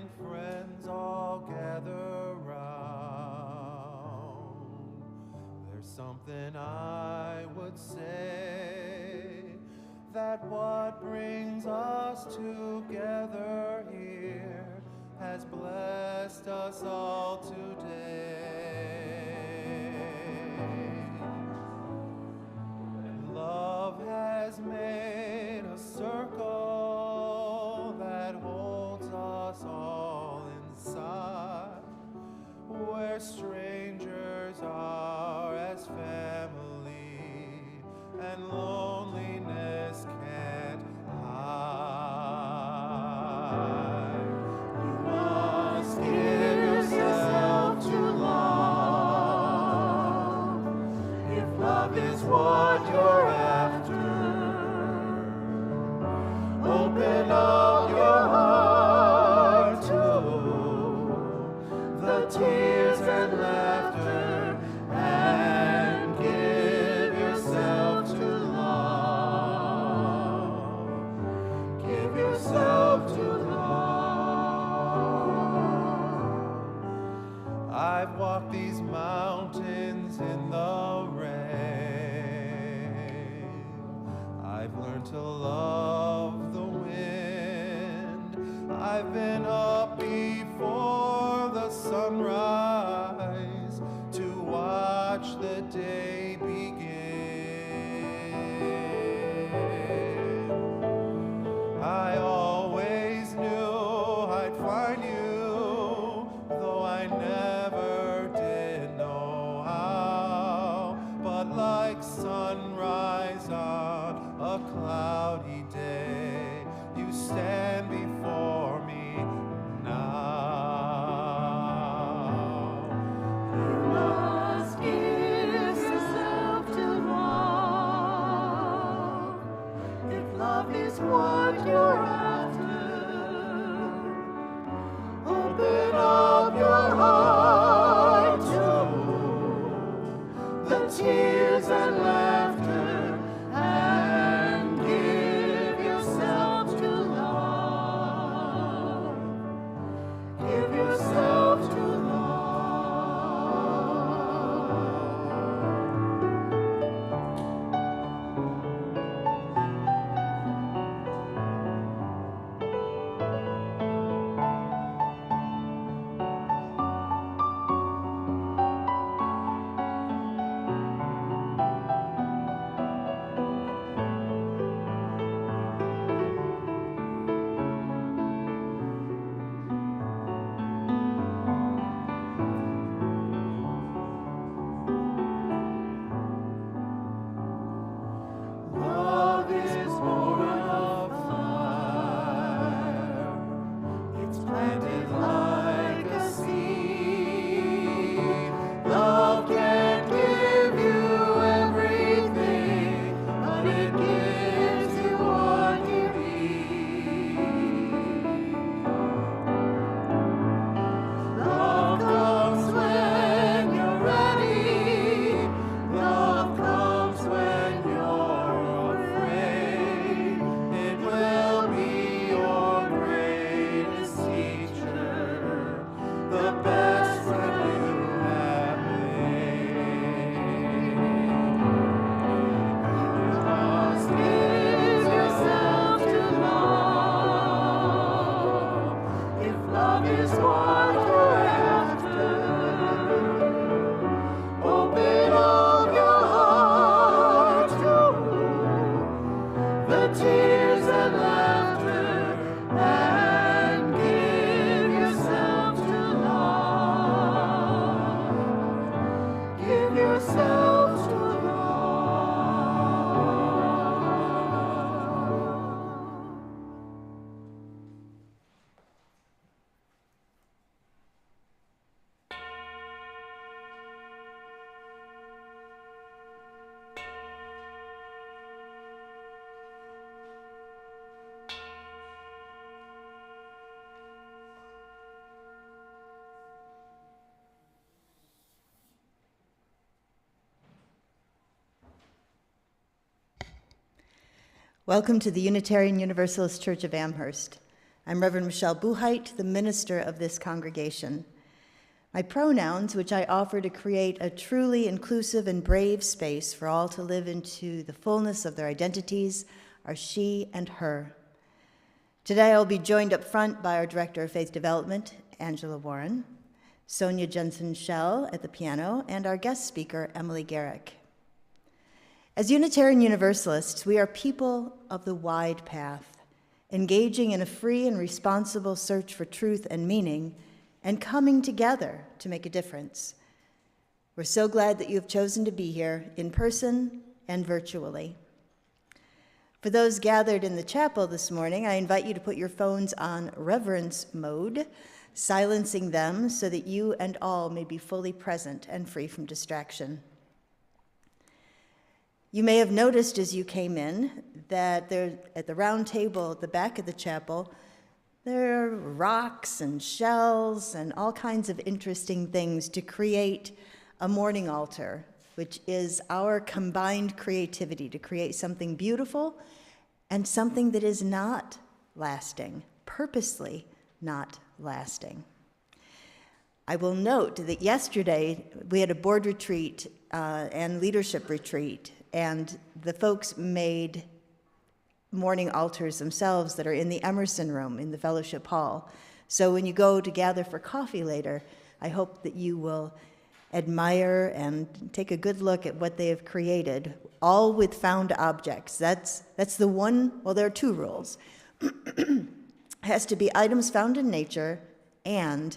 and friends all gather round, there's something I would say, that what brings us together here has blessed us all today. Love has made a circle that holds us all inside, where strangers are as family and loneliness can't hide. You must give yourself to love, if love is what you're after. Open up your heart to the tears and laughter, and give yourself to love. Give yourself to love. I've walked these mountains in the rain. I've learned to love the wind. I've been up before the sunrise to watch the day begin. I always knew I'd find you, though I never did know how. But like sunrise on a cloudy day, you stand before me now. You must give yourself to love, if love is what you're after. Open up your heart to the tears and laughter, and give yourself to love. Give yourself to love. Love is born of fire. It's planted like a seed. Love can't give you everything, but it gives you what you need. Love comes when you're ready. Love comes when you're afraid. It will be your greatest teacher, the best friend you have made. You must give yourself to love, if love is what you're after. Open up your heart to the tears and laughter, and give yourself to love. Give yourself to love. Welcome to the Unitarian Universalist Church of Amherst. I'm Reverend Michelle Buheit, the minister of this congregation. My pronouns, which I offer to create a truly inclusive and brave space for all to live into the fullness of their identities, are she and her. Today I'll be joined up front by our Director of Faith Development, Angela Warren, Sonia Jensen-Schell at the piano, and our guest speaker, Emily Garrick. As Unitarian Universalists, we are people of the wide path, engaging in a free and responsible search for truth and meaning, and coming together to make a difference. We're so glad that you have chosen to be here in person and virtually. For those gathered in the chapel this morning, I invite you to put your phones on reverence mode, silencing them so that you and all may be fully present and free from distraction. You may have noticed as you came in that there, at the round table at the back of the chapel, there are rocks and shells and all kinds of interesting things to create a morning altar, which is our combined creativity to create something beautiful and something that is not lasting, purposely not lasting. I will note that yesterday we had a board retreat and leadership retreat, and the folks made morning altars themselves that are in the Emerson room in the fellowship hall. So when you go to gather for coffee later, I hope that you will admire and take a good look at what they have created, all with found objects. That's the one, well, there are two rules. It has to be items found in nature and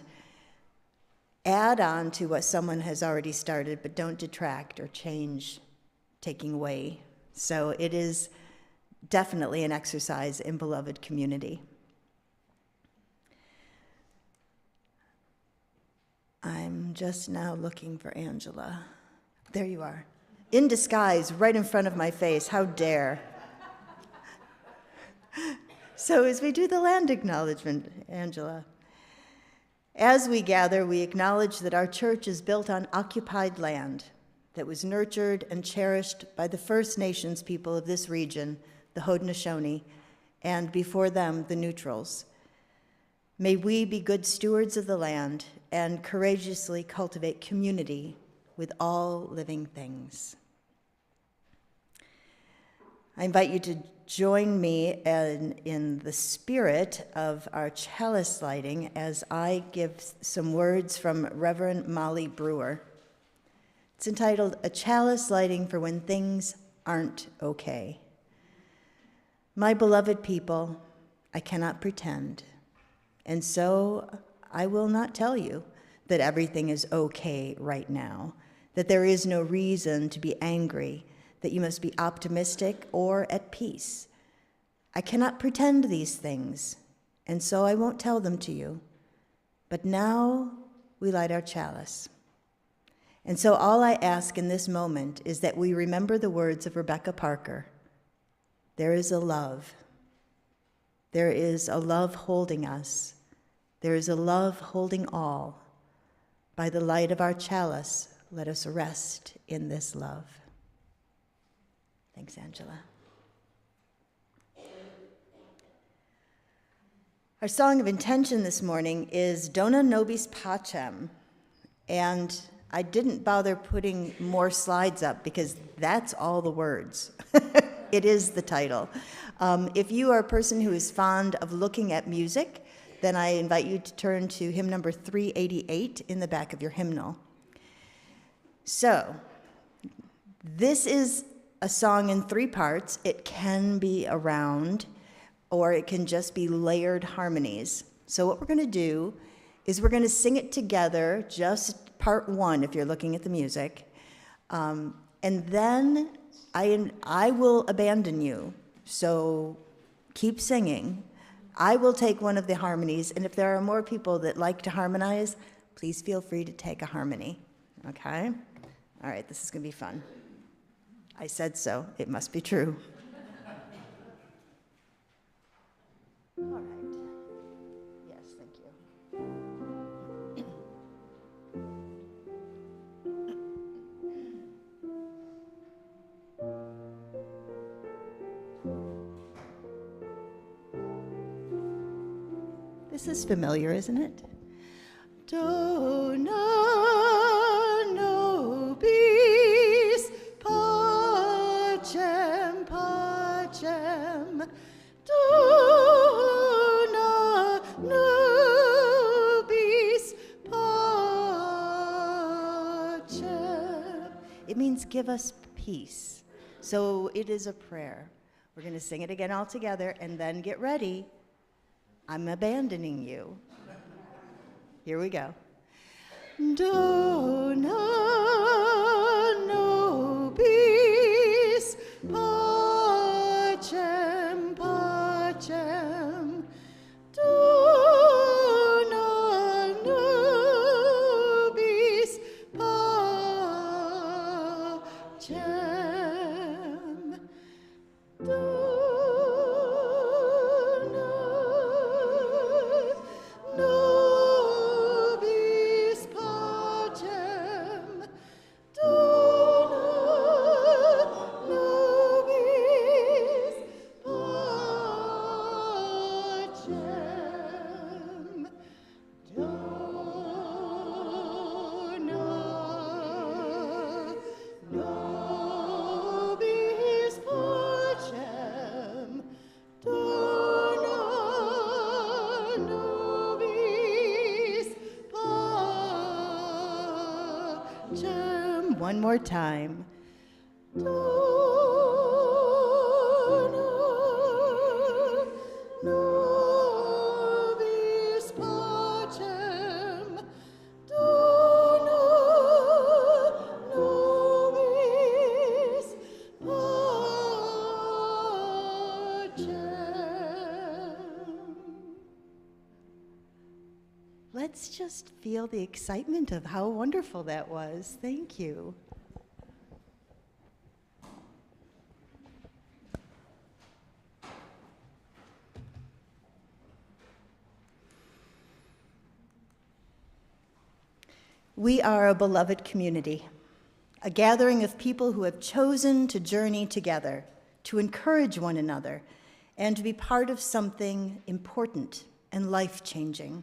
add on to what someone has already started, but don't detract or change, taking away. So it is definitely an exercise in beloved community. I'm just now looking for Angela. There you are. In disguise, right in front of my face. How dare. So as we do the land acknowledgement, Angela, as we gather, we acknowledge that our church is built on occupied land that was nurtured and cherished by the First Nations people of this region, the Haudenosaunee, and before them, the Neutrals. May we be good stewards of the land and courageously cultivate community with all living things. I invite you to join me in the spirit of our chalice lighting as I give some words from Reverend Molly Brewer. It's entitled, A Chalice Lighting for When Things Aren't Okay. My beloved people, I cannot pretend, and so I will not tell you that everything is okay right now, that there is no reason to be angry, that you must be optimistic or at peace. I cannot pretend these things, and so I won't tell them to you. But now we light our chalice. And so all I ask in this moment is that we remember the words of Rebecca Parker. There is a love. There is a love holding us. There is a love holding all. By the light of our chalice, let us rest in this love. Thanks, Angela. Our song of intention this morning is Dona Nobis Pacem, and I didn't bother putting more slides up because that's all the words. It is the title. If you are a person who is fond of looking at music, then I invite you to turn to hymn number 388 in the back of your hymnal. So, this is a song in three parts. It can be a round, or it can just be layered harmonies. So what we're going to do is we're going to sing it together, just part one if you're looking at the music, and then I will abandon you. So keep singing. I will take one of the harmonies, and if there are more people that like to harmonize, please feel free to take a harmony, okay? All right, this is going to be fun. I said so. It must be true. All right. Yes, thank you. This is familiar, isn't it? Dona nobis pacem, pacem. Dona nobis pacem. It means give us peace. So it is a prayer. We're going to sing it again all together, and then get ready. I'm abandoning you. Here we go. Dona nobis pacem, pacem. Dona nobis pacem. One more time. Dona nobis pacem. Dona nobis pacem. Let's just feel the excitement of how wonderful that was. Thank you. We are a beloved community, a gathering of people who have chosen to journey together, to encourage one another, and to be part of something important and life-changing.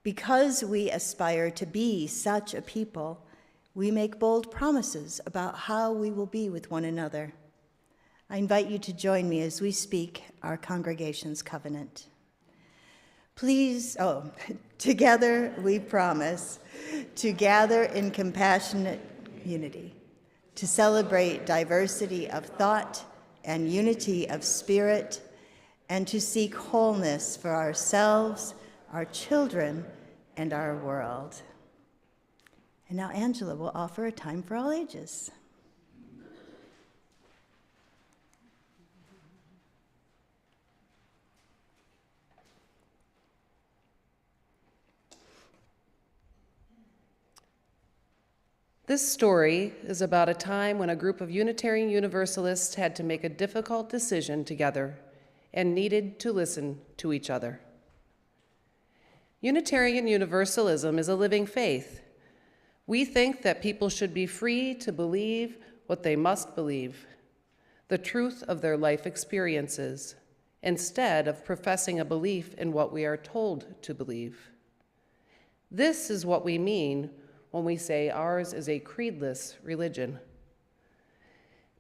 Because we aspire to be such a people, we make bold promises about how we will be with one another. I invite you to join me as we speak our congregation's covenant. Please, together we promise to gather in compassionate unity, to celebrate diversity of thought and unity of spirit, and to seek wholeness for ourselves, our children, and our world. And now Angela will offer a time for all ages. This story is about a time when a group of Unitarian Universalists had to make a difficult decision together and needed to listen to each other. Unitarian Universalism is a living faith. We think that people should be free to believe what they must believe, the truth of their life experiences, instead of professing a belief in what we are told to believe. This is what we mean when we say ours is a creedless religion.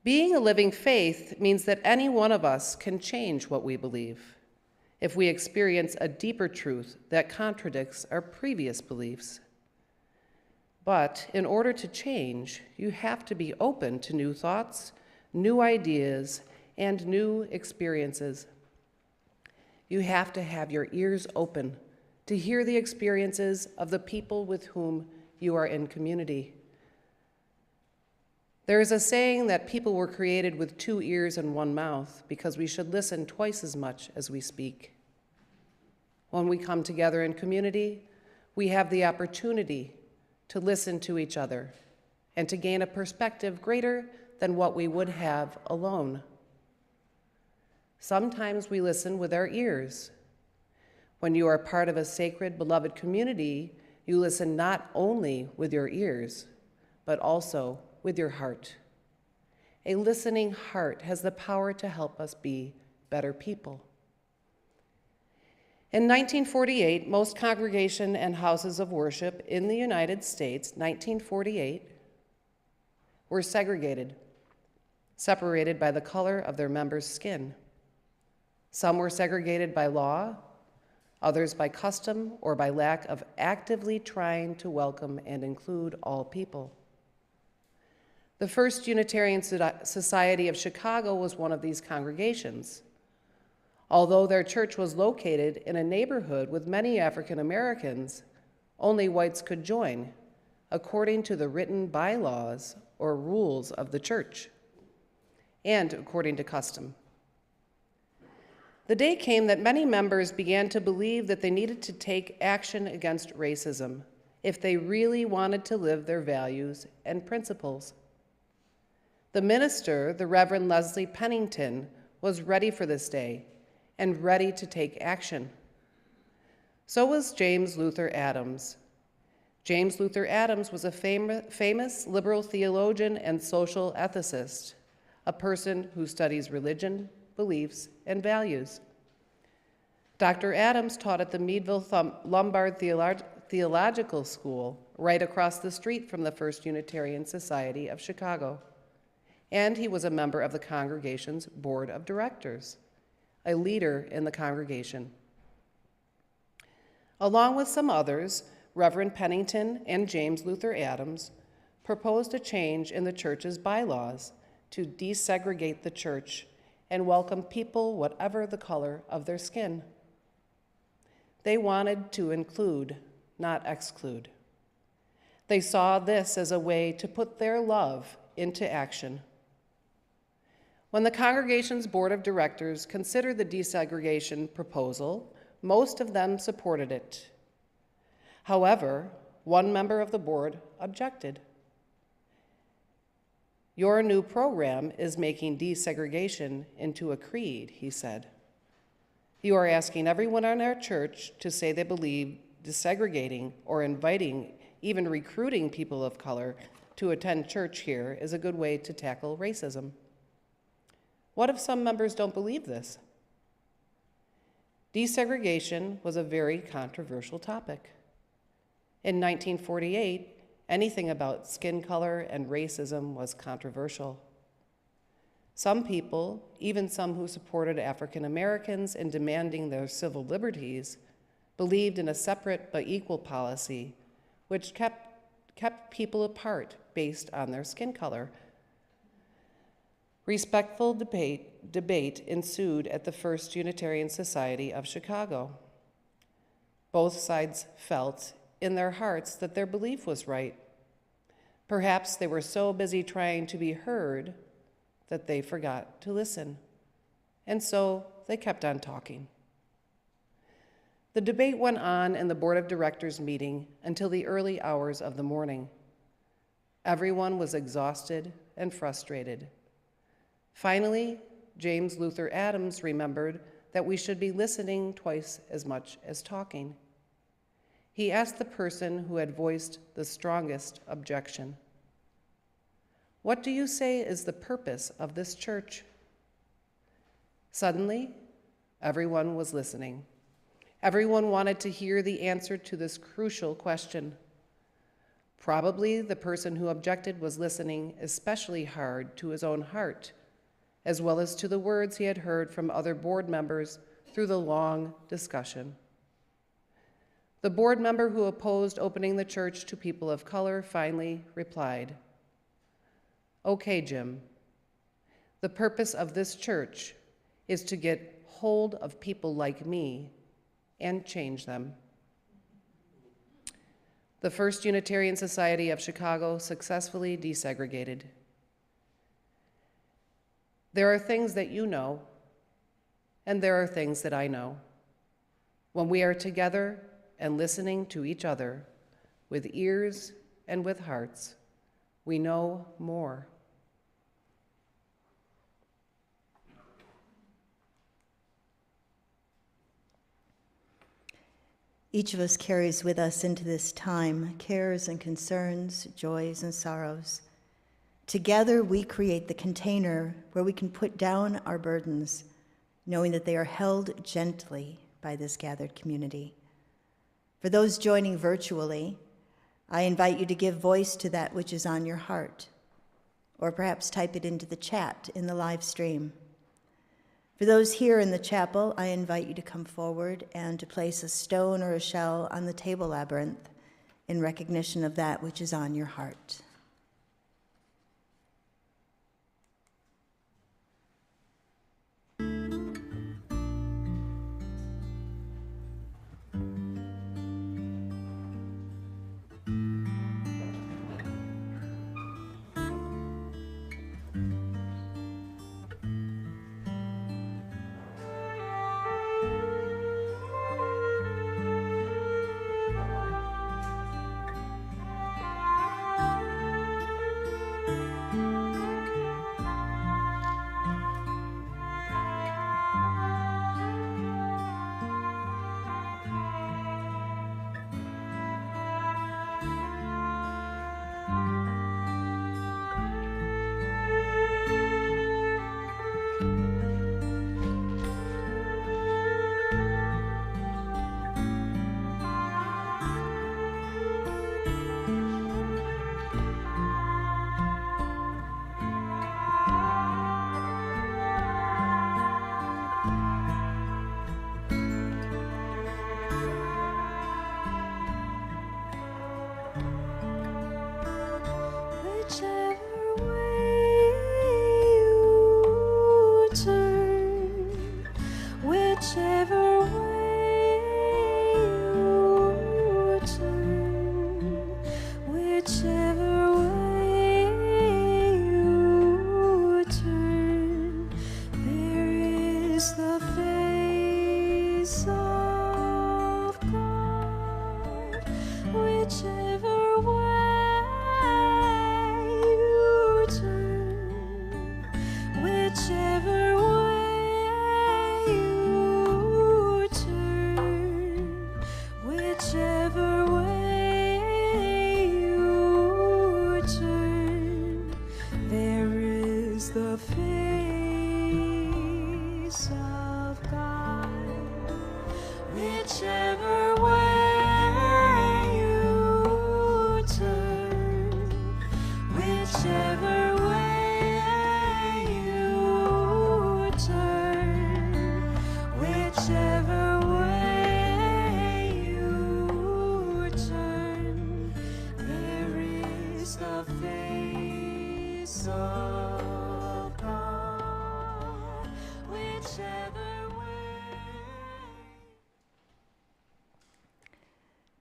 Being a living faith means that any one of us can change what we believe if we experience a deeper truth that contradicts our previous beliefs. But in order to change, you have to be open to new thoughts, new ideas, and new experiences. You have to have your ears open to hear the experiences of the people with whom you are in community. There is a saying that people were created with 2 ears and 1 mouth because we should listen twice as much as we speak. When we come together in community, we have the opportunity to listen to each other and to gain a perspective greater than what we would have alone. Sometimes we listen with our ears. When you are part of a sacred, beloved community, you listen not only with your ears, but also with your heart. A listening heart has the power to help us be better people. In 1948, most congregation and houses of worship in the United States, 1948, were segregated, separated by the color of their members' skin. Some were segregated by law, others by custom or by lack of actively trying to welcome and include all people. The First Unitarian Society of Chicago was one of these congregations. Although their church was located in a neighborhood with many African Americans, only whites could join, according to the written bylaws or rules of the church, and according to custom. The day came that many members began to believe that they needed to take action against racism if they really wanted to live their values and principles. The minister, the Reverend Leslie Pennington, was ready for this day and ready to take action. So was James Luther Adams. James Luther Adams was a famous liberal theologian and social ethicist, a person who studies religion, beliefs, and values. Dr. Adams taught at the Meadville Lombard Theological School, right across the street from the First Unitarian Society of Chicago, and he was a member of the congregation's board of directors, a leader in the congregation. Along with some others, Reverend Pennington and James Luther Adams proposed a change in the church's bylaws to desegregate the church and welcome people whatever the color of their skin. They wanted to include, not exclude. They saw this as a way to put their love into action. When the congregation's board of directors considered the desegregation proposal, most of them supported it. However, one member of the board objected. "Your new program is making desegregation into a creed," he said. "You are asking everyone in our church to say they believe desegregating or inviting, even recruiting people of color to attend church here is a good way to tackle racism. What if some members don't believe this?" Desegregation was a very controversial topic. In 1948, anything about skin color and racism was controversial. Some people, even some who supported African Americans in demanding their civil liberties, believed in a separate but equal policy, which kept people apart based on their skin color. Respectful debate ensued at the First Unitarian Society of Chicago. Both sides felt in their hearts that their belief was right. Perhaps they were so busy trying to be heard that they forgot to listen, and so they kept on talking. The debate went on in the board of directors meeting until the early hours of the morning. Everyone was exhausted and frustrated. Finally, James Luther Adams remembered that we should be listening twice as much as talking. He asked the person who had voiced the strongest objection, "What do you say is the purpose of this church?" Suddenly, everyone was listening. Everyone wanted to hear the answer to this crucial question. Probably the person who objected was listening especially hard to his own heart, as well as to the words he had heard from other board members through the long discussion. The board member who opposed opening the church to people of color finally replied, "Okay, Jim, the purpose of this church is to get hold of people like me and change them." The First Unitarian Society of Chicago successfully desegregated. There are things that you know, and there are things that I know. When we are together and listening to each other with ears and with hearts, we know more. Each of us carries with us into this time cares and concerns, joys and sorrows. Together, we create the container where we can put down our burdens, knowing that they are held gently by this gathered community. For those joining virtually, I invite you to give voice to that which is on your heart, or perhaps type it into the chat in the live stream. For those here in the chapel, I invite you to come forward and to place a stone or a shell on the table labyrinth in recognition of that which is on your heart.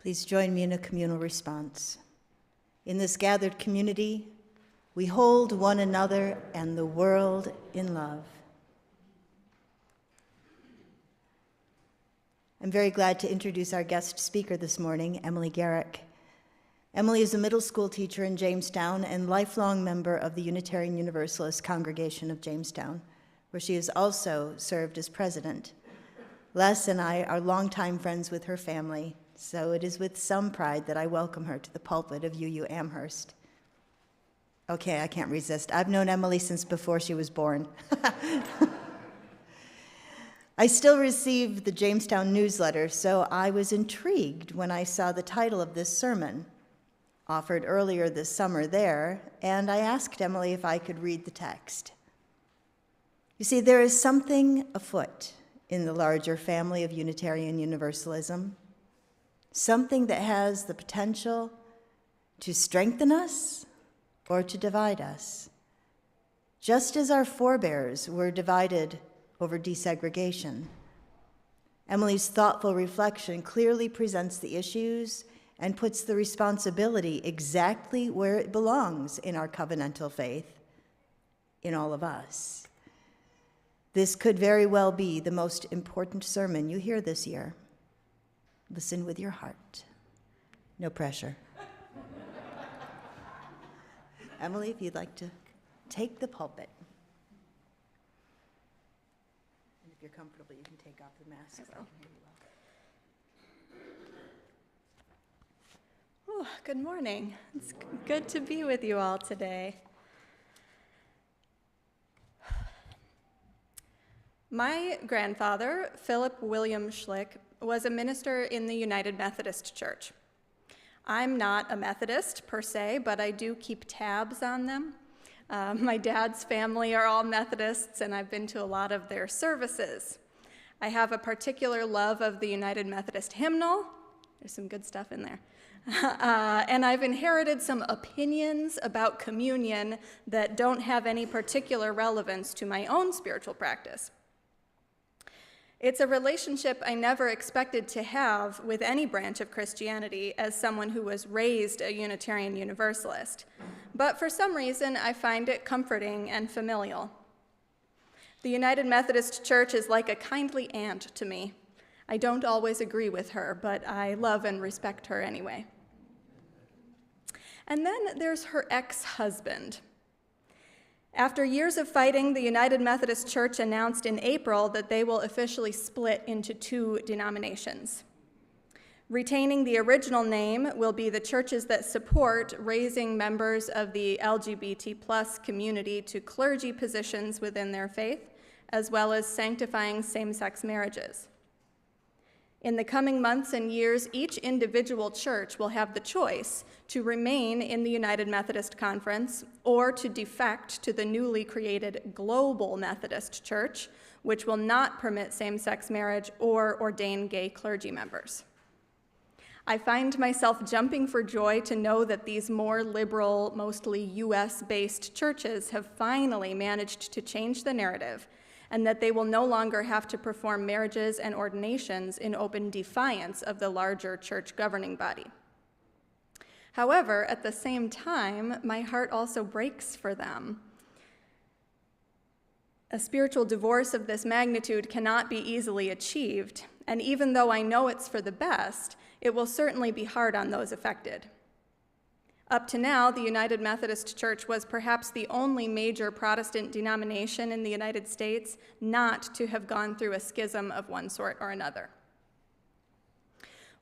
Please join me in a communal response. In this gathered community, we hold one another and the world in love. I'm very glad to introduce our guest speaker this morning, Emily Garrick. Emily is a middle school teacher in Jamestown and lifelong member of the Unitarian Universalist congregation of Jamestown, where she has also served as president. Les and I are longtime friends with her family, so it is with some pride that I welcome her to the pulpit of UU Amherst. Okay, I can't resist. I've known Emily since before she was born. I still receive the Jamestown newsletter, so I was intrigued when I saw the title of this sermon, offered earlier this summer there, and I asked Emily if I could read the text. You see, there is something afoot in the larger family of Unitarian Universalism, something that has the potential to strengthen us or to divide us, just as our forebears were divided over desegregation. Emily's thoughtful reflection clearly presents the issues and puts the responsibility exactly where it belongs in our covenantal faith, in all of us. This could very well be the most important sermon you hear this year. Listen with your heart. No pressure. Emily, if you'd like to take the pulpit. And if you're comfortable, you can take off the mask so I can hear you well. Ooh, good morning. It's good to be with you all today. My grandfather, Philip William Schlick, was a minister in the United Methodist Church. I'm not a Methodist per se, but I do keep tabs on them. My dad's family are all Methodists, and I've been to a lot of their services. I have a particular love of the United Methodist hymnal. There's some good stuff in there. And I've inherited some opinions about communion that don't have any particular relevance to my own spiritual practice. It's a relationship I never expected to have with any branch of Christianity as someone who was raised a Unitarian Universalist. But for some reason, I find it comforting and familial. The United Methodist Church is like a kindly aunt to me. I don't always agree with her, but I love and respect her anyway. And then there's her ex-husband. After years of fighting, the United Methodist Church announced in April that they will officially split into two denominations. Retaining the original name will be the churches that support raising members of the LGBT+ community to clergy positions within their faith, as well as sanctifying same-sex marriages. In the coming months and years, each individual church will have the choice to remain in the United Methodist Conference or to defect to the newly created Global Methodist Church, which will not permit same-sex marriage or ordain gay clergy members. I find myself jumping for joy to know that these more liberal, mostly US-based churches have finally managed to change the narrative, and that they will no longer have to perform marriages and ordinations in open defiance of the larger church governing body. However, at the same time, my heart also breaks for them. A spiritual divorce of this magnitude cannot be easily achieved, and even though I know it's for the best, it will certainly be hard on those affected. Up to now, the United Methodist Church was perhaps the only major Protestant denomination in the United States not to have gone through a schism of one sort or another.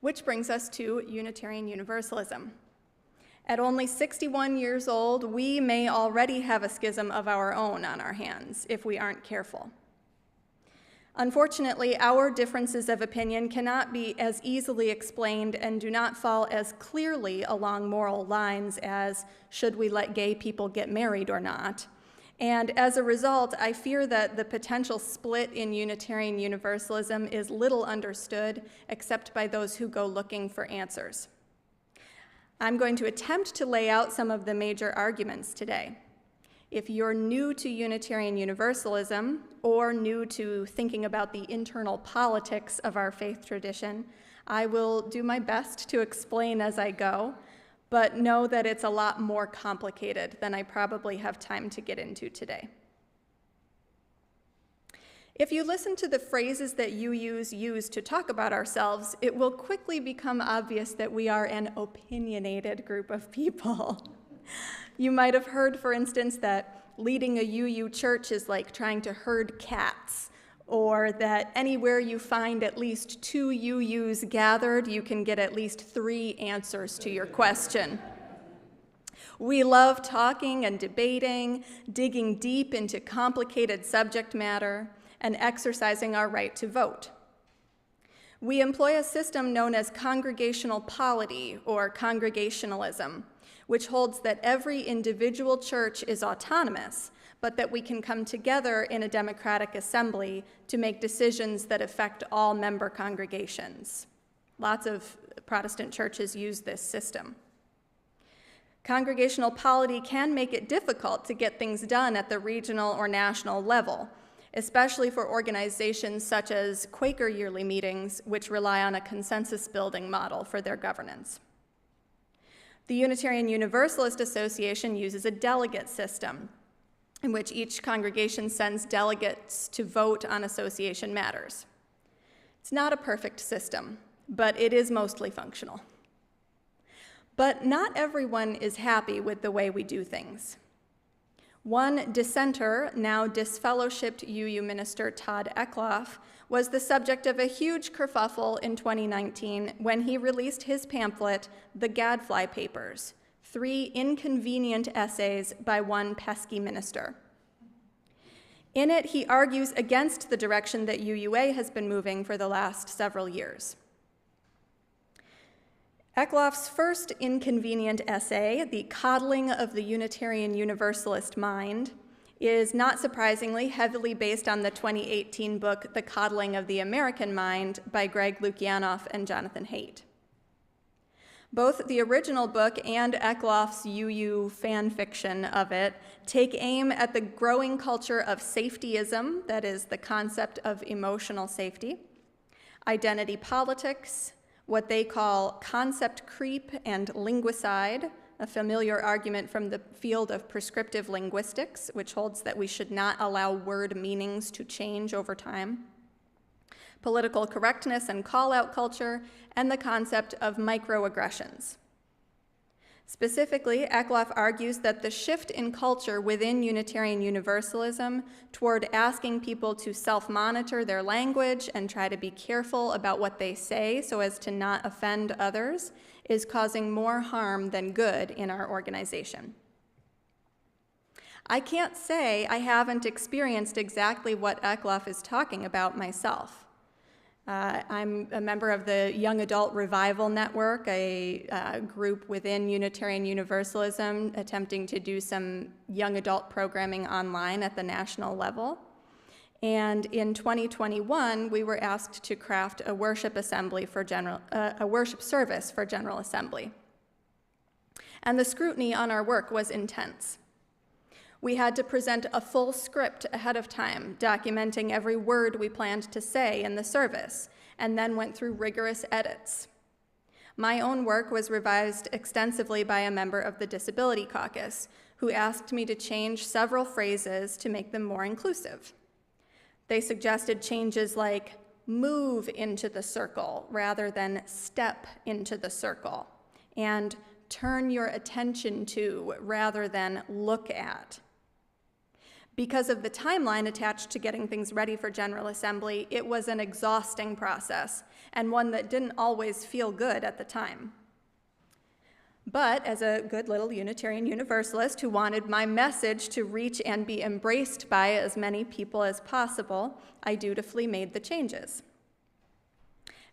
Which brings us to Unitarian Universalism. At only 61 years old, we may already have a schism of our own on our hands if we aren't careful. Unfortunately, our differences of opinion cannot be as easily explained and do not fall as clearly along moral lines as should we let gay people get married or not. And as a result, I fear that the potential split in Unitarian Universalism is little understood except by those who go looking for answers. I'm going to attempt to lay out some of the major arguments today. If you're new to Unitarian Universalism or new to thinking about the internal politics of our faith tradition, I will do my best to explain as I go, but know that it's a lot more complicated than I probably have time to get into today. If you listen to the phrases that you use to talk about ourselves, it will quickly become obvious that we are an opinionated group of people. You might have heard, for instance, that leading a UU church is like trying to herd cats, or that anywhere you find at least 2 UUs gathered, you can get at least 3 answers to your question. We love talking and debating, digging deep into complicated subject matter, and exercising our right to vote. We employ a system known as congregational polity, or congregationalism, which holds that every individual church is autonomous, but that we can come together in a democratic assembly to make decisions that affect all member congregations. Lots of Protestant churches use this system. Congregational polity can make it difficult to get things done at the regional or national level, especially for organizations such as Quaker yearly meetings, which rely on a consensus-building model for their governance. The Unitarian Universalist Association uses a delegate system, in which each congregation sends delegates to vote on association matters. It's not a perfect system, but it is mostly functional. But not everyone is happy with the way we do things. One dissenter, now disfellowshipped UU minister Todd Eckloff, was the subject of a huge kerfuffle in 2019 when he released his pamphlet, The Gadfly Papers, 3 inconvenient essays by one pesky minister. In it, he argues against the direction that UUA has been moving for the last several years. Eckloff's first inconvenient essay, The Coddling of the Unitarian Universalist Mind, is not surprisingly heavily based on the 2018 book, The Coddling of the American Mind by Greg Lukianoff and Jonathan Haidt. Both the original book and Eckloff's UU fan fiction of it take aim at the growing culture of safetyism, that is, the concept of emotional safety, identity politics, what they call concept creep and linguicide, a familiar argument from the field of prescriptive linguistics, which holds that we should not allow word meanings to change over time, political correctness and call-out culture, and the concept of microaggressions. Specifically, Eckloff argues that the shift in culture within Unitarian Universalism toward asking people to self-monitor their language and try to be careful about what they say so as to not offend others is causing more harm than good in our organization. I can't say I haven't experienced exactly what Eckloff is talking about myself. I'm a member of the Young Adult Revival Network, a group within Unitarian Universalism attempting to do some young adult programming online at the national level. And in 2021, we were asked to craft a worship service for General Assembly. And the scrutiny on our work was intense. We had to present a full script ahead of time, documenting every word we planned to say in the service, and then went through rigorous edits. My own work was revised extensively by a member of the Disability Caucus, who asked me to change several phrases to make them more inclusive. They suggested changes like move into the circle rather than step into the circle, and turn your attention to rather than look at. Because of the timeline attached to getting things ready for General Assembly, it was an exhausting process, and one that didn't always feel good at the time. But as a good little Unitarian Universalist who wanted my message to reach and be embraced by as many people as possible, I dutifully made the changes.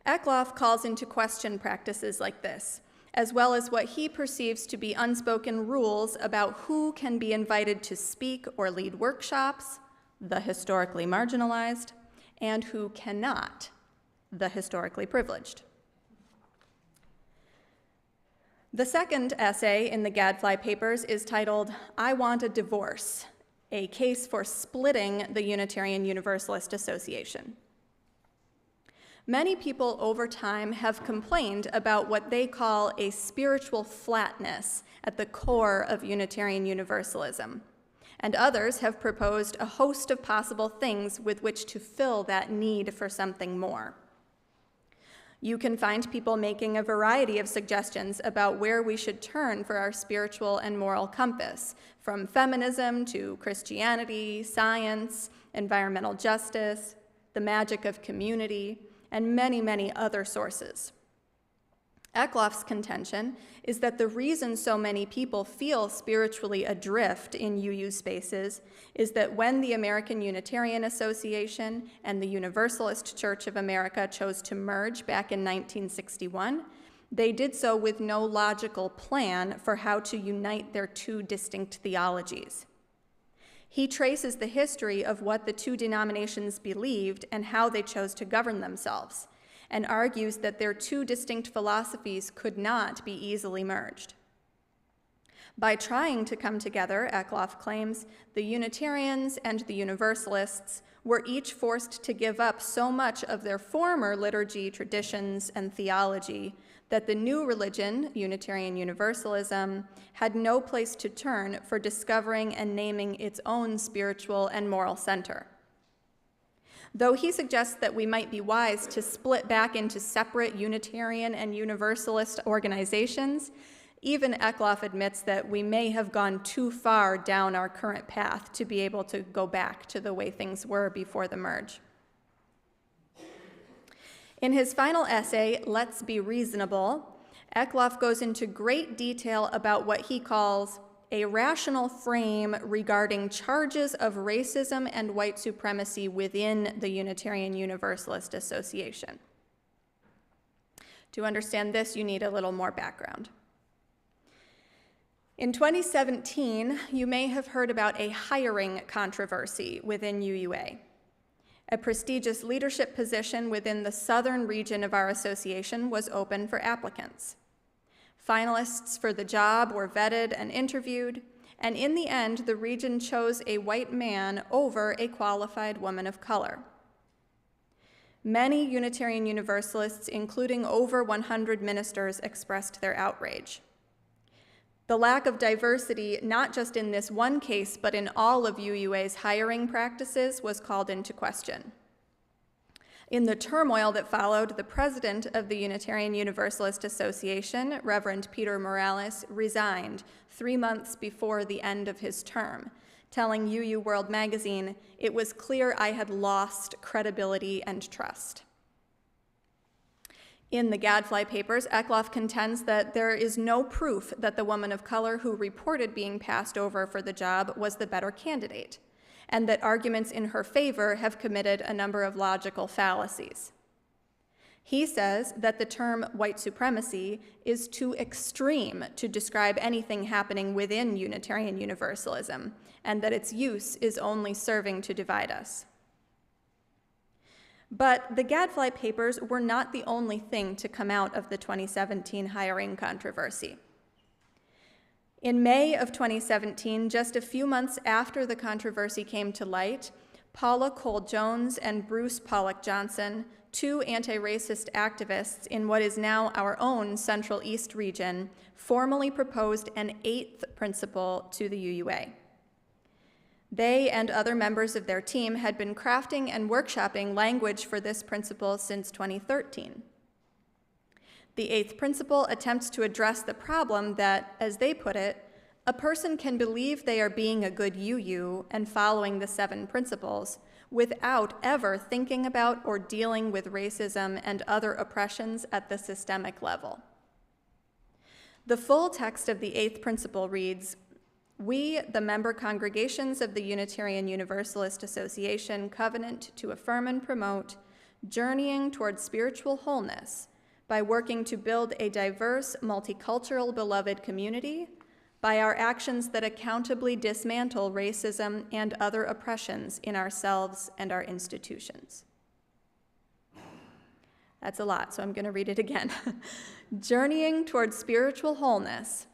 Eckloff calls into question practices like this, as well as what he perceives to be unspoken rules about who can be invited to speak or lead workshops, the historically marginalized, and who cannot, the historically privileged. The second essay in the Gadfly Papers is titled, I Want a Divorce, a case for splitting the Unitarian Universalist Association. Many people over time have complained about what they call a spiritual flatness at the core of Unitarian Universalism, and others have proposed a host of possible things with which to fill that need for something more. You can find people making a variety of suggestions about where we should turn for our spiritual and moral compass, from feminism to Christianity, science, environmental justice, the magic of community, and many, many other sources. Eckloff's contention is that the reason so many people feel spiritually adrift in UU spaces is that when the American Unitarian Association and the Universalist Church of America chose to merge back in 1961, they did so with no logical plan for how to unite their two distinct theologies. He traces the history of what the two denominations believed and how they chose to govern themselves, and argues that their two distinct philosophies could not be easily merged. By trying to come together, Eckloff claims, the Unitarians and the Universalists were each forced to give up so much of their former liturgy, traditions, and theology that the new religion, Unitarian Universalism, had no place to turn for discovering and naming its own spiritual and moral center. Though he suggests that we might be wise to split back into separate Unitarian and Universalist organizations, even Eckloff admits that we may have gone too far down our current path to be able to go back to the way things were before the merge. In his final essay, Let's Be Reasonable, Eckloff goes into great detail about what he calls a rational frame regarding charges of racism and white supremacy within the Unitarian Universalist Association. To understand this, you need a little more background. In 2017, you may have heard about a hiring controversy within UUA. A prestigious leadership position within the southern region of our association was open for applicants. Finalists for the job were vetted and interviewed, and in the end, the region chose a white man over a qualified woman of color. Many Unitarian Universalists, including over 100 ministers, expressed their outrage. The lack of diversity, not just in this one case, but in all of UUA's hiring practices, was called into question. In the turmoil that followed, the president of the Unitarian Universalist Association, Reverend Peter Morales, resigned 3 months before the end of his term, telling UU World magazine, "It was clear I had lost credibility and trust." In the Gadfly Papers, Eckloff contends that there is no proof that the woman of color who reported being passed over for the job was the better candidate, and that arguments in her favor have committed a number of logical fallacies. He says that the term white supremacy is too extreme to describe anything happening within Unitarian Universalism, and that its use is only serving to divide us. But the Gadfly Papers were not the only thing to come out of the 2017 hiring controversy. In May of 2017, just a few months after the controversy came to light, Paula Cole-Jones and Bruce Pollock Johnson, two anti-racist activists in what is now our own Central East region, formally proposed an 8th principle to the UUA. They and other members of their team had been crafting and workshopping language for this principle since 2013. The 8th principle attempts to address the problem that, as they put it, a person can believe they are being a good UU and following the 7 principles without ever thinking about or dealing with racism and other oppressions at the systemic level. The full text of the 8th principle reads, "We, the member congregations of the Unitarian Universalist Association, covenant to affirm and promote journeying toward spiritual wholeness by working to build a diverse, multicultural, beloved community, by our actions that accountably dismantle racism and other oppressions in ourselves and our institutions." That's a lot, so I'm going to read it again. Journeying toward spiritual wholeness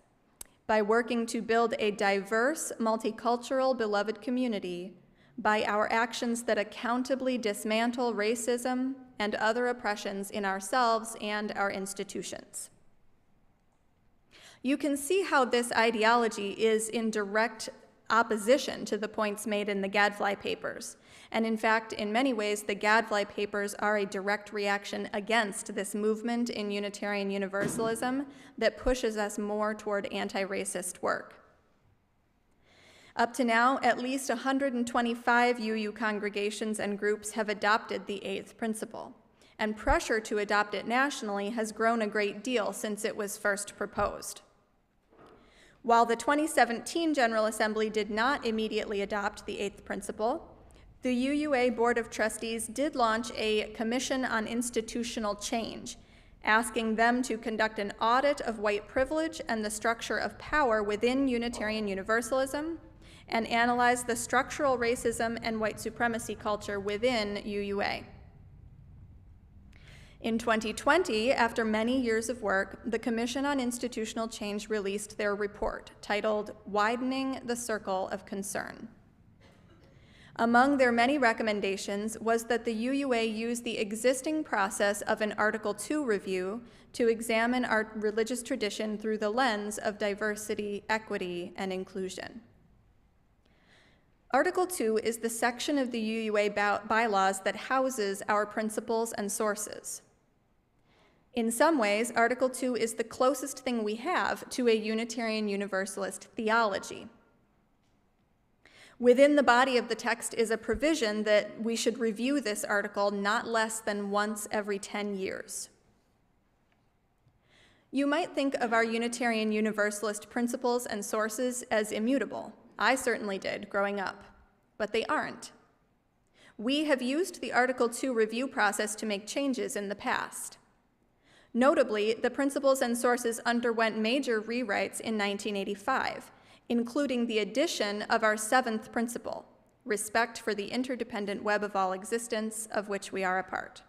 by working to build a diverse, multicultural, beloved community, by our actions that accountably dismantle racism and other oppressions in ourselves and our institutions. You can see how this ideology is in direct opposition to the points made in the Gadfly Papers. And in fact, in many ways, the Gadfly Papers are a direct reaction against this movement in Unitarian Universalism that pushes us more toward anti-racist work. Up to now, at least 125 UU congregations and groups have adopted the 8th principle, and pressure to adopt it nationally has grown a great deal since it was first proposed. While the 2017 General Assembly did not immediately adopt the 8th principle, the UUA Board of Trustees did launch a Commission on Institutional Change, asking them to conduct an audit of white privilege and the structure of power within Unitarian Universalism, and analyze the structural racism and white supremacy culture within UUA. In 2020, after many years of work, the Commission on Institutional Change released their report titled "Widening the Circle of Concern." Among their many recommendations was that the UUA use the existing process of an Article 2 review to examine our religious tradition through the lens of diversity, equity, and inclusion. Article 2 is the section of the UUA bylaws that houses our principles and sources. In some ways, Article 2 is the closest thing we have to a Unitarian Universalist theology. Within the body of the text is a provision that we should review this article not less than once every 10 years. You might think of our Unitarian Universalist principles and sources as immutable. I certainly did growing up, but they aren't. We have used the Article 2 review process to make changes in the past. Notably, the principles and sources underwent major rewrites in 1985, including the addition of our 7th principle, respect for the interdependent web of all existence, of which we are a part.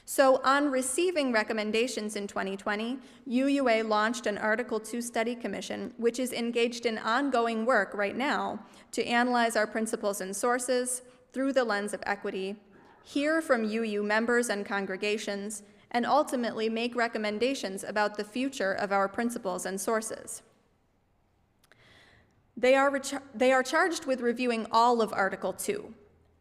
So on receiving recommendations in 2020, UUA launched an Article 2 study commission, which is engaged in ongoing work right now to analyze our principles and sources through the lens of equity, hear from UU members and congregations, and ultimately make recommendations about the future of our principles and sources. They are charged with reviewing all of Article 2,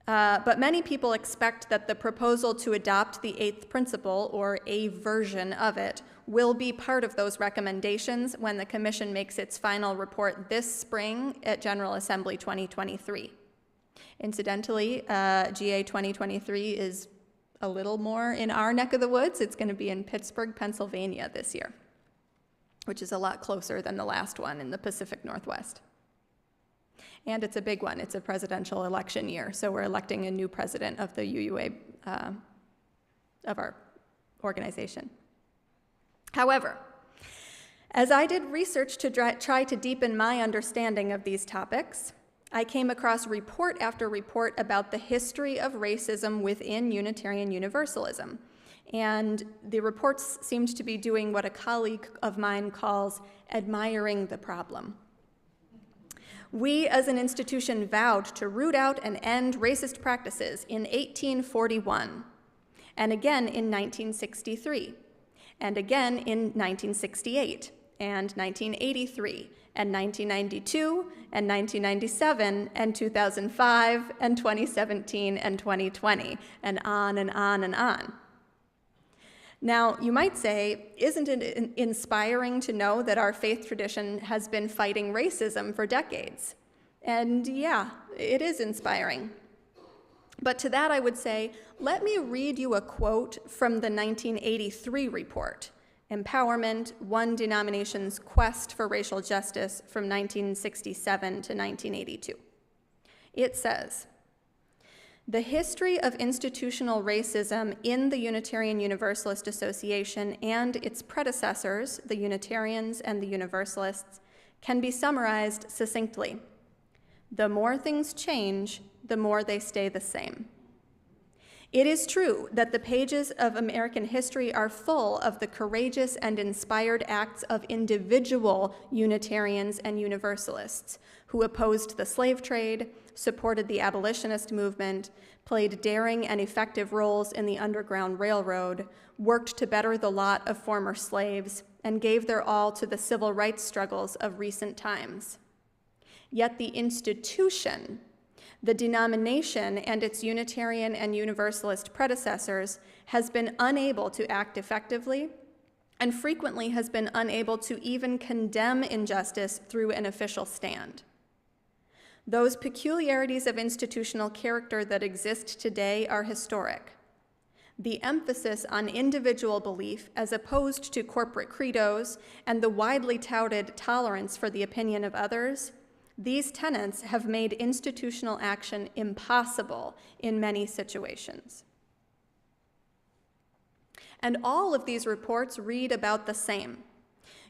but many people expect that the proposal to adopt the 8th principle, or a version of it, will be part of those recommendations when the Commission makes its final report this spring at General Assembly 2023. Incidentally, GA 2023 is a little more in our neck of the woods. It's going to be in Pittsburgh, Pennsylvania this year, which is a lot closer than the last one in the Pacific Northwest. And it's a big one. It's a presidential election year, so we're electing a new president of the UUA, of our organization. However, as I did research to try to deepen my understanding of these topics, I came across report after report about the history of racism within Unitarian Universalism. And the reports seemed to be doing what a colleague of mine calls admiring the problem. We as an institution vowed to root out and end racist practices in 1841, and again in 1963, and again in 1968, and 1983, and 1992, and 1997, and 2005, and 2017, and 2020, and on and on and on. Now, you might say, isn't it inspiring to know that our faith tradition has been fighting racism for decades? And yeah, it is inspiring. But to that I would say, let me read you a quote from the 1983 report, Empowerment, One Denomination's Quest for Racial Justice from 1967 to 1982. It says, "The history of institutional racism in the Unitarian Universalist Association and its predecessors, the Unitarians and the Universalists, can be summarized succinctly. The more things change, the more they stay the same. It is true that the pages of American history are full of the courageous and inspired acts of individual Unitarians and Universalists who opposed the slave trade, supported the abolitionist movement, played daring and effective roles in the Underground Railroad, worked to better the lot of former slaves, and gave their all to the civil rights struggles of recent times. Yet the institution, the denomination and its Unitarian and Universalist predecessors, has been unable to act effectively and frequently has been unable to even condemn injustice through an official stand. Those peculiarities of institutional character that exist today are historic. The emphasis on individual belief as opposed to corporate credos and the widely touted tolerance for the opinion of others, these tenets have made institutional action impossible in many situations." And all of these reports read about the same.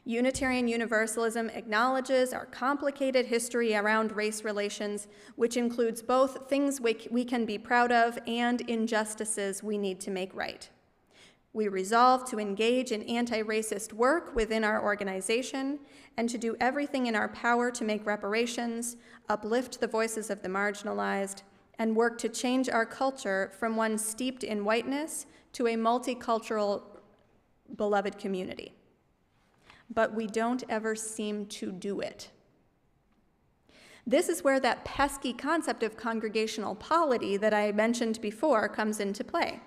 Unitarian Universalism acknowledges our complicated history around race relations, which includes both things we can be proud of and injustices we need to make right. We resolve to engage in anti-racist work within our organization and to do everything in our power to make reparations, uplift the voices of the marginalized, and work to change our culture from one steeped in whiteness to a multicultural, beloved community. But we don't ever seem to do it. This is where that pesky concept of congregational polity that I mentioned before comes into play.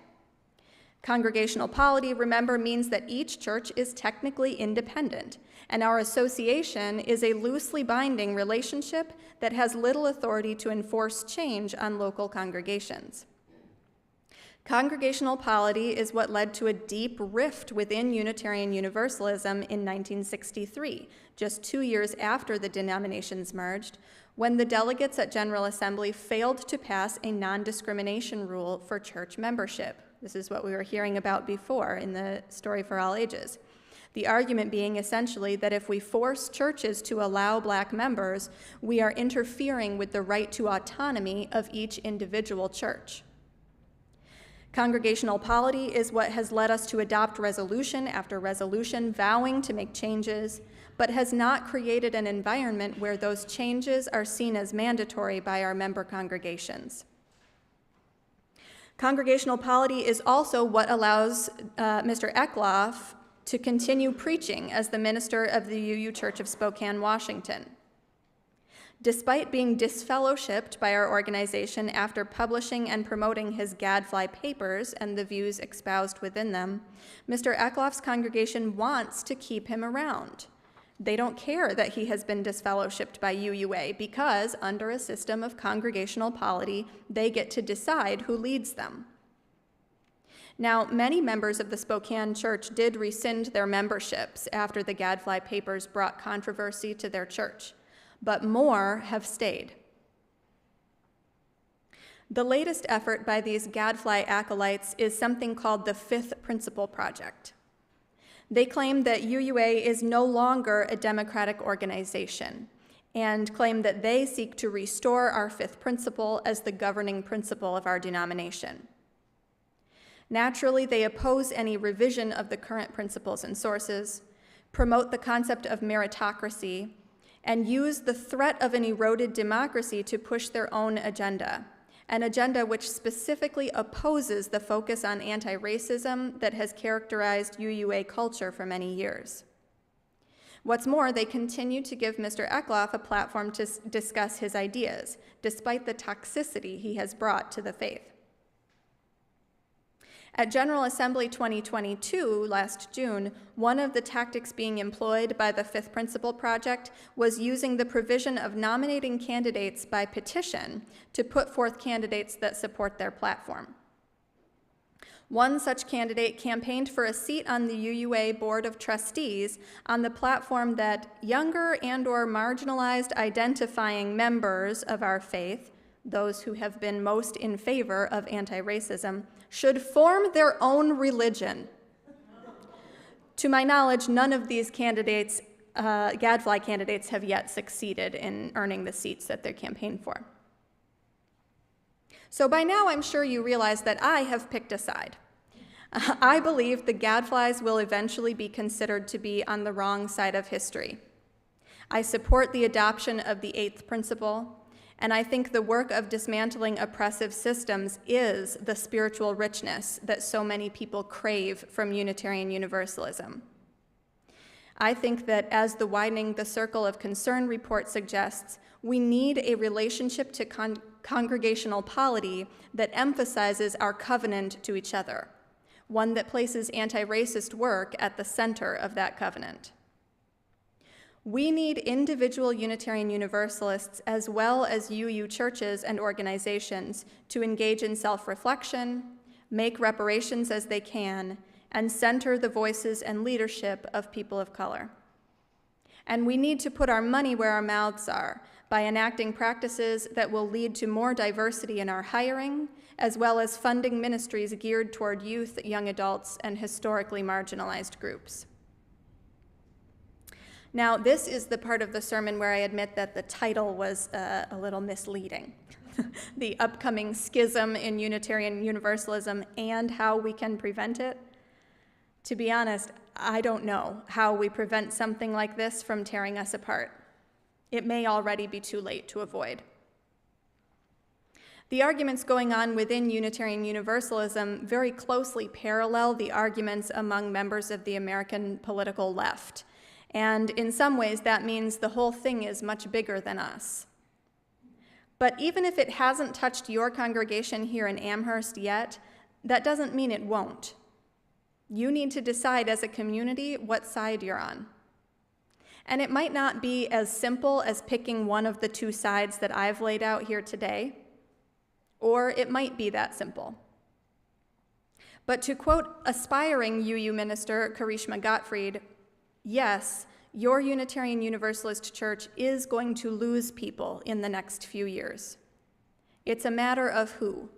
Congregational polity, remember, means that each church is technically independent, and our association is a loosely binding relationship that has little authority to enforce change on local congregations. Congregational polity is what led to a deep rift within Unitarian Universalism in 1963, just 2 years after the denominations merged, when the delegates at General Assembly failed to pass a non-discrimination rule for church membership. This is what we were hearing about before in the Story for All Ages. The argument being essentially that if we force churches to allow Black members, we are interfering with the right to autonomy of each individual church. Congregational polity is what has led us to adopt resolution after resolution vowing to make changes, but has not created an environment where those changes are seen as mandatory by our member congregations. Congregational polity is also what allows Mr. Eckloff to continue preaching as the minister of the UU Church of Spokane, Washington. Despite being disfellowshipped by our organization after publishing and promoting his Gadfly Papers and the views espoused within them, Mr. Eckloff's congregation wants to keep him around. They don't care that he has been disfellowshipped by UUA because, under a system of congregational polity, they get to decide who leads them. Now, many members of the Spokane Church did rescind their memberships after the Gadfly Papers brought controversy to their church, but more have stayed. The latest effort by these Gadfly acolytes is something called the Fifth Principle Project. They claim that UUA is no longer a democratic organization and claim that they seek to restore our fifth principle as the governing principle of our denomination. Naturally, they oppose any revision of the current principles and sources, promote the concept of meritocracy, and use the threat of an eroded democracy to push their own agenda, an agenda which specifically opposes the focus on anti-racism that has characterized UUA culture for many years. What's more, they continue to give Mr. Eckloff a platform to discuss his ideas, despite the toxicity he has brought to the faith. At General Assembly 2022, last June, one of the tactics being employed by the Fifth Principle Project was using the provision of nominating candidates by petition to put forth candidates that support their platform. One such candidate campaigned for a seat on the UUA Board of Trustees on the platform that younger and/or marginalized identifying members of our faith, those who have been most in favor of anti-racism, should form their own religion. To my knowledge, none of these candidates, Gadfly candidates, have yet succeeded in earning the seats that they campaigned for. So by now, I'm sure you realize that I have picked a side. I believe the Gadflies will eventually be considered to be on the wrong side of history. I support the adoption of the eighth principle, and I think the work of dismantling oppressive systems is the spiritual richness that so many people crave from Unitarian Universalism. I think that, as the Widening the Circle of Concern report suggests, we need a relationship to congregational polity that emphasizes our covenant to each other, one that places anti-racist work at the center of that covenant. We need individual Unitarian Universalists as well as UU churches and organizations to engage in self-reflection, make reparations as they can, and center the voices and leadership of people of color. And we need to put our money where our mouths are by enacting practices that will lead to more diversity in our hiring, as well as funding ministries geared toward youth, young adults, and historically marginalized groups. Now, this is the part of the sermon where I admit that the title was a little misleading. The upcoming schism in Unitarian Universalism and how we can prevent it. To be honest, I don't know how we prevent something like this from tearing us apart. It may already be too late to avoid. The arguments going on within Unitarian Universalism very closely parallel the arguments among members of the American political left. And in some ways, that means the whole thing is much bigger than us. But even if it hasn't touched your congregation here in Amherst yet, that doesn't mean it won't. You need to decide as a community what side you're on. And it might not be as simple as picking one of the two sides that I've laid out here today, or it might be that simple. But to quote aspiring UU minister Karishma Gottfried, yes, your Unitarian Universalist Church is going to lose people in the next few years. It's a matter of who.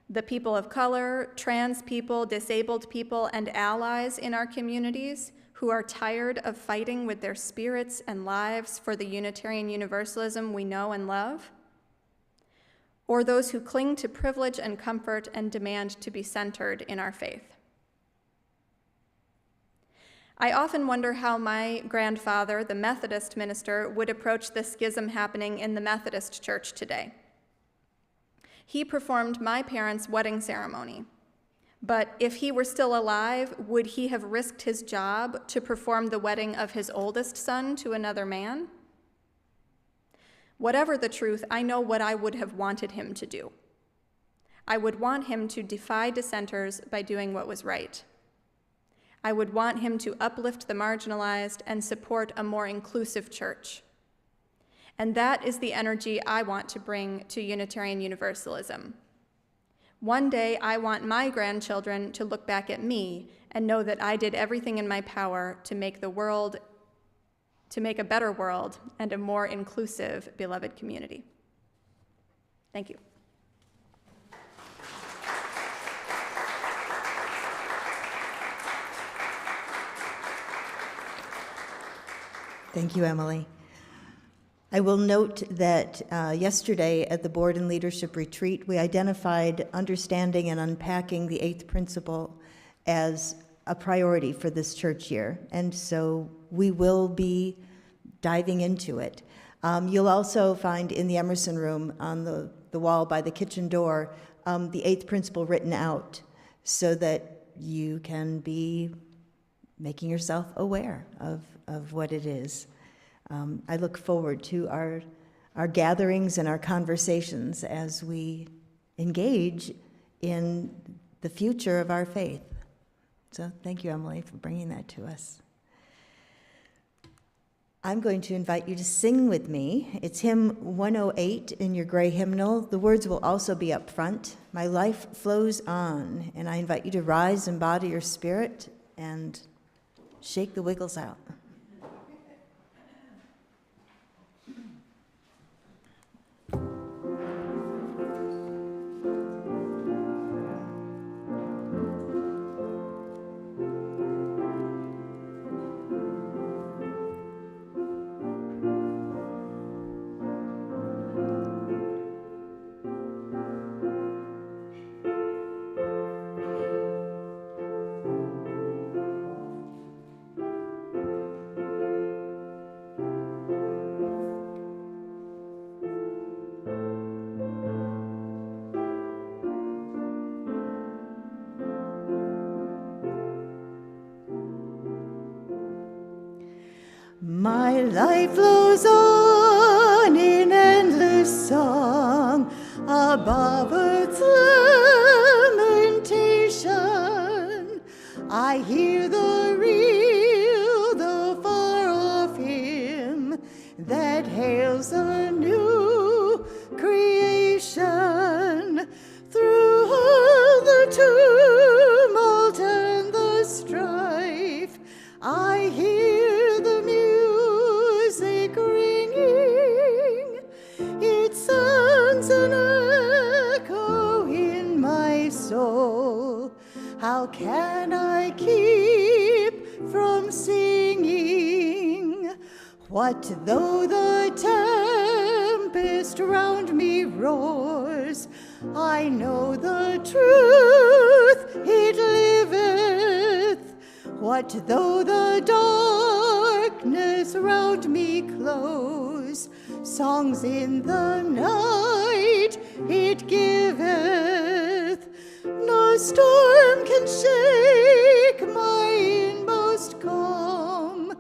The people of color, trans people, disabled people, and allies in our communities who are tired of fighting with their spirits and lives for the Unitarian Universalism we know and love, or those who cling to privilege and comfort and demand to be centered in our faith. I often wonder how my grandfather, the Methodist minister, would approach the schism happening in the Methodist Church today. He performed my parents' wedding ceremony, but if he were still alive, would he have risked his job to perform the wedding of his oldest son to another man? Whatever the truth, I know what I would have wanted him to do. I would want him to defy dissenters by doing what was right. I would want him to uplift the marginalized and support a more inclusive church. And that is the energy I want to bring to Unitarian Universalism. One day, I want my grandchildren to look back at me and know that I did everything in my power to make a better world and a more inclusive, beloved community. Thank you. Thank you, Emily. I will note that yesterday at the Board and Leadership Retreat, we identified understanding and unpacking the eighth principle as a priority for this church year, and so we will be diving into it. You'll also find in the Emerson room on the wall by the kitchen door the eighth principle written out so that you can be making yourself aware of what it is. I look forward to our gatherings and our conversations as we engage in the future of our faith. So thank you, Emily, for bringing that to us. I'm going to invite you to sing with me. It's hymn 108 in your gray hymnal. The words will also be up front. My life flows on, and I invite you to rise, embody your spirit, and shake the wiggles out. My life flows on in endless song above earth's lamentation. I hear the real, the far-off hymn that hails a new creation. Through all the tumult and the strife, I hear the music ringing. It sounds an echo in my soul. How can I keep from singing? What though the tempest round me roars? I know the truth, it liveth. What though the darkness round me close? Songs in the night it giveth. No storm can shake my inmost calm.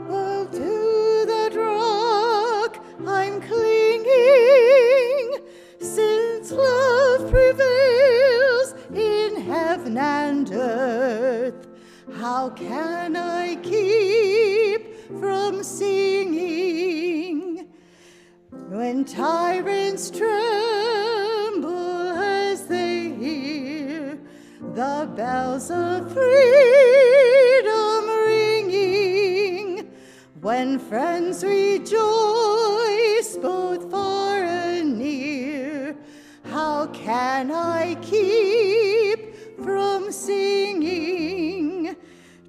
Well, to that rock I'm clinging, since love prevails in heaven and earth. How can I keep from singing? When tyrants tremble as they hear the bells of freedom ringing, when friends rejoice both far and near. How can I keep from singing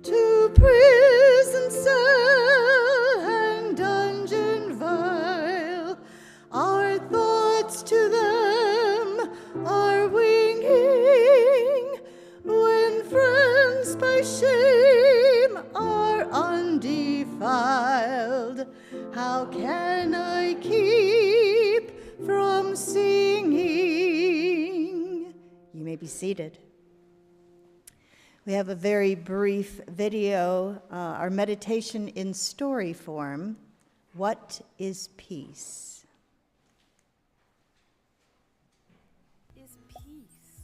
to prison cell and dungeon vile? Our thoughts to them are winging, when friends by shame are undefiled. How can I keep from singing? You may be seated. We have a very brief video, our meditation in story form. What is peace? Is peace.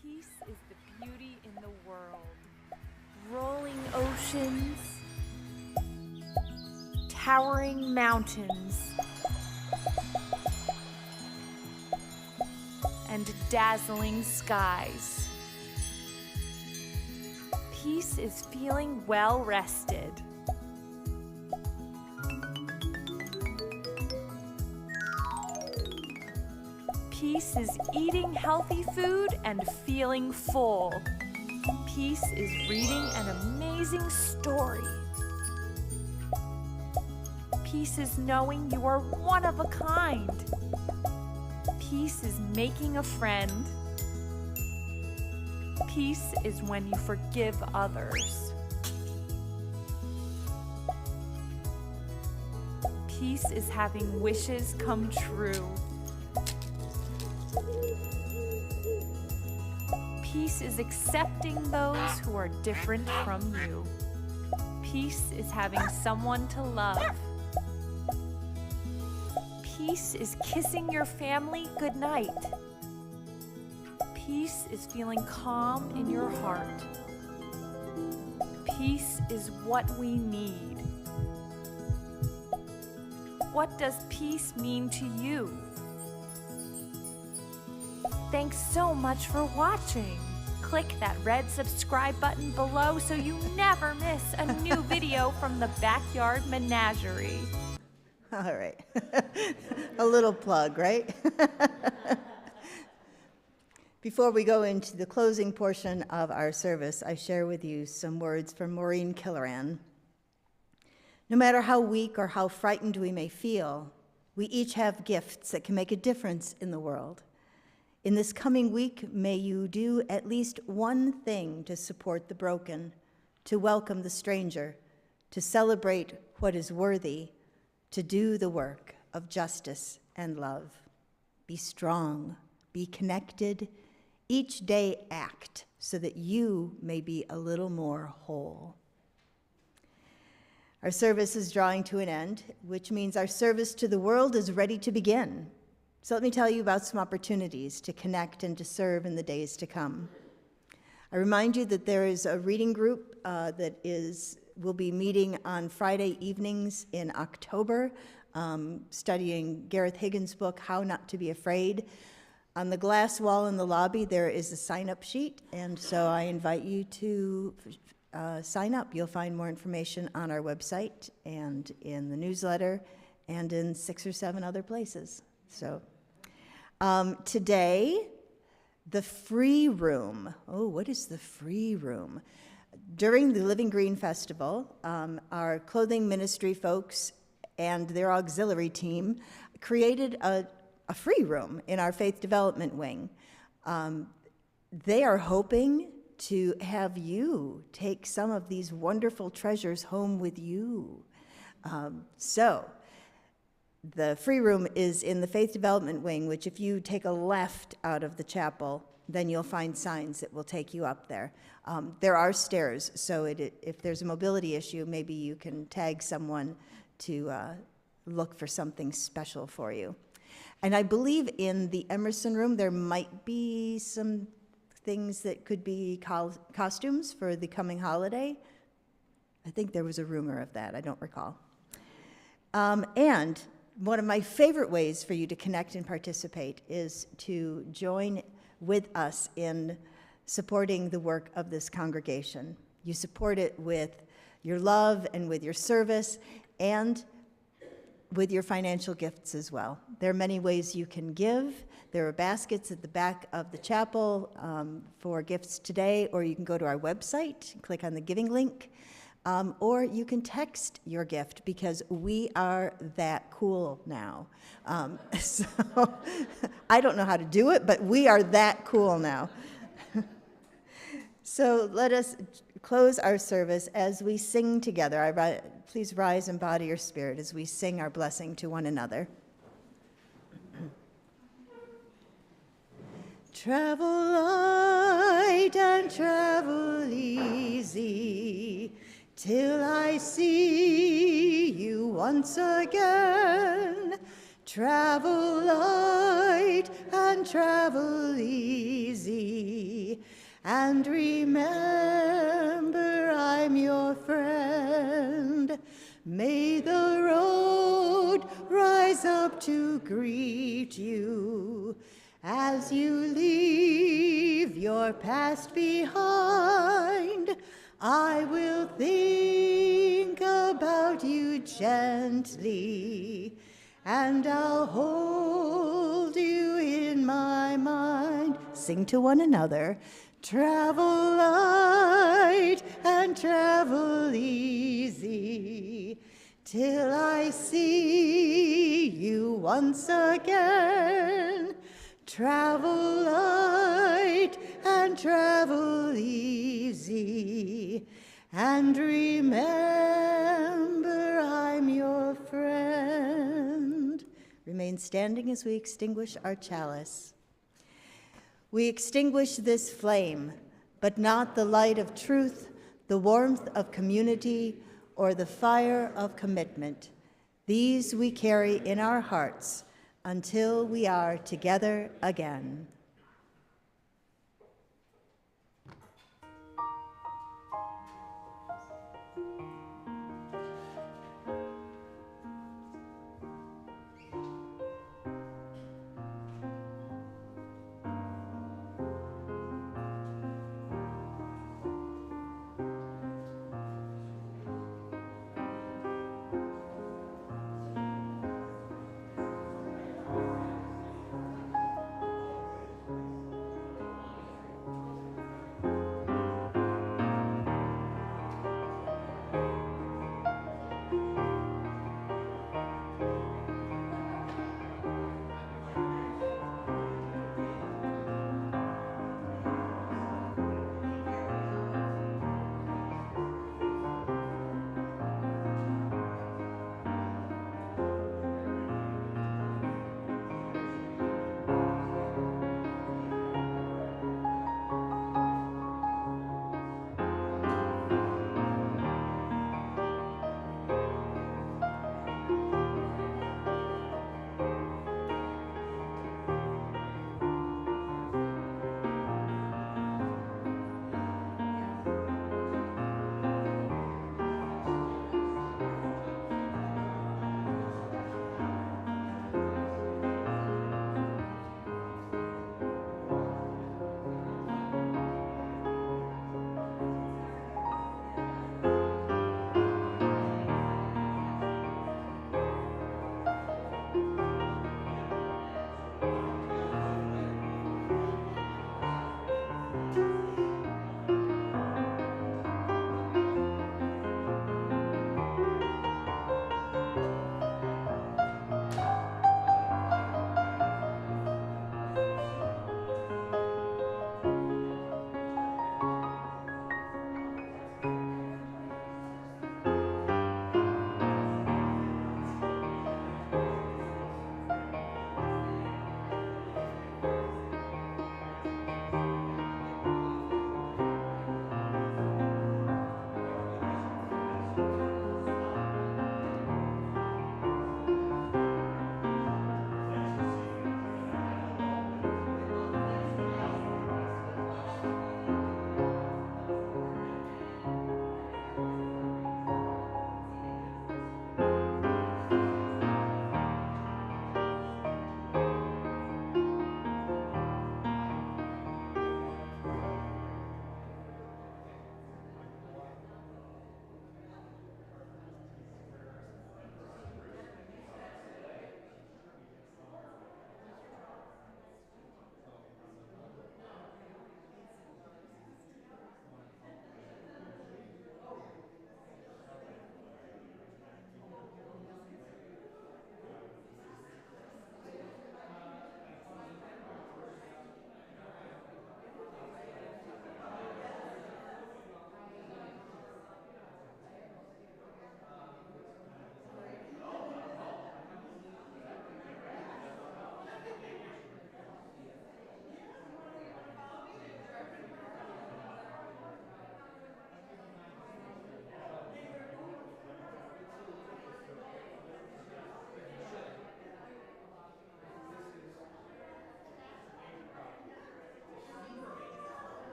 Peace is the beauty in the world. Rolling oceans, towering mountains, and dazzling skies. Peace is feeling well rested. Peace is eating healthy food and feeling full. Peace is reading an amazing story. Peace is knowing you are one of a kind. Peace is making a friend. Peace is when you forgive others. Peace is having wishes come true. Peace is accepting those who are different from you. Peace is having someone to love. Peace is kissing your family goodnight. Peace is feeling calm in your heart. Peace is what we need. What does peace mean to you? Thanks so much for watching. Click that red subscribe button below so you never miss a new video from the Backyard Menagerie. All right. A little plug, right? Before we go into the closing portion of our service, I share with you some words from Maureen Killeran. No matter how weak or how frightened we may feel, we each have gifts that can make a difference in the world. In this coming week, may you do at least one thing to support the broken, to welcome the stranger, to celebrate what is worthy, to do the work of justice and love. Be strong, be connected, each day act so that you may be a little more whole. Our service is drawing to an end, which means our service to the world is ready to begin. So let me tell you about some opportunities to connect and to serve in the days to come. I remind you that there is a reading group will be meeting on Friday evenings in October, studying Gareth Higgins' book, How Not to Be Afraid. On the glass wall in the lobby, there is a sign-up sheet, and so I invite you to sign up. You'll find more information on our website and in the newsletter and in 6 or 7 other places. So today, the free room. Oh, what is the free room? During the Living Green Festival, our clothing ministry folks and their auxiliary team created a free room in our faith development wing. They are hoping to have you take some of these wonderful treasures home with you. So the free room is in the faith development wing, which if you take a left out of the chapel, then you'll find signs that will take you up there. There are stairs, so if there's a mobility issue, maybe you can tag someone to look for something special for you. And I believe in the Emerson room, there might be some things that could be costumes for the coming holiday. I think there was a rumor of that, I don't recall. And one of my favorite ways for you to connect and participate is to join with us in supporting the work of this congregation. You support it with your love and with your service and with your financial gifts as well. There are many ways you can give. There are baskets at the back of the chapel for gifts today, or you can go to our website and click on the giving link, or you can text your gift because we are that cool now. So I don't know how to do it, but we are that cool now. So let us close our service as we sing together. Please rise and body your spirit as we sing our blessing to one another. Travel light and travel easy till I see you once again. Travel light and travel easy, and remember I'm your friend. May the road rise up to greet you as you leave your past behind. I will think about you gently, and I'll hold you in my mind. Sing to one another. Travel light and travel easy till I see you once again. Travel light and travel easy, and remember I'm your friend. Remain standing as we extinguish our chalice. We extinguish this flame, but not the light of truth, the warmth of community, or the fire of commitment. These we carry in our hearts until we are together again.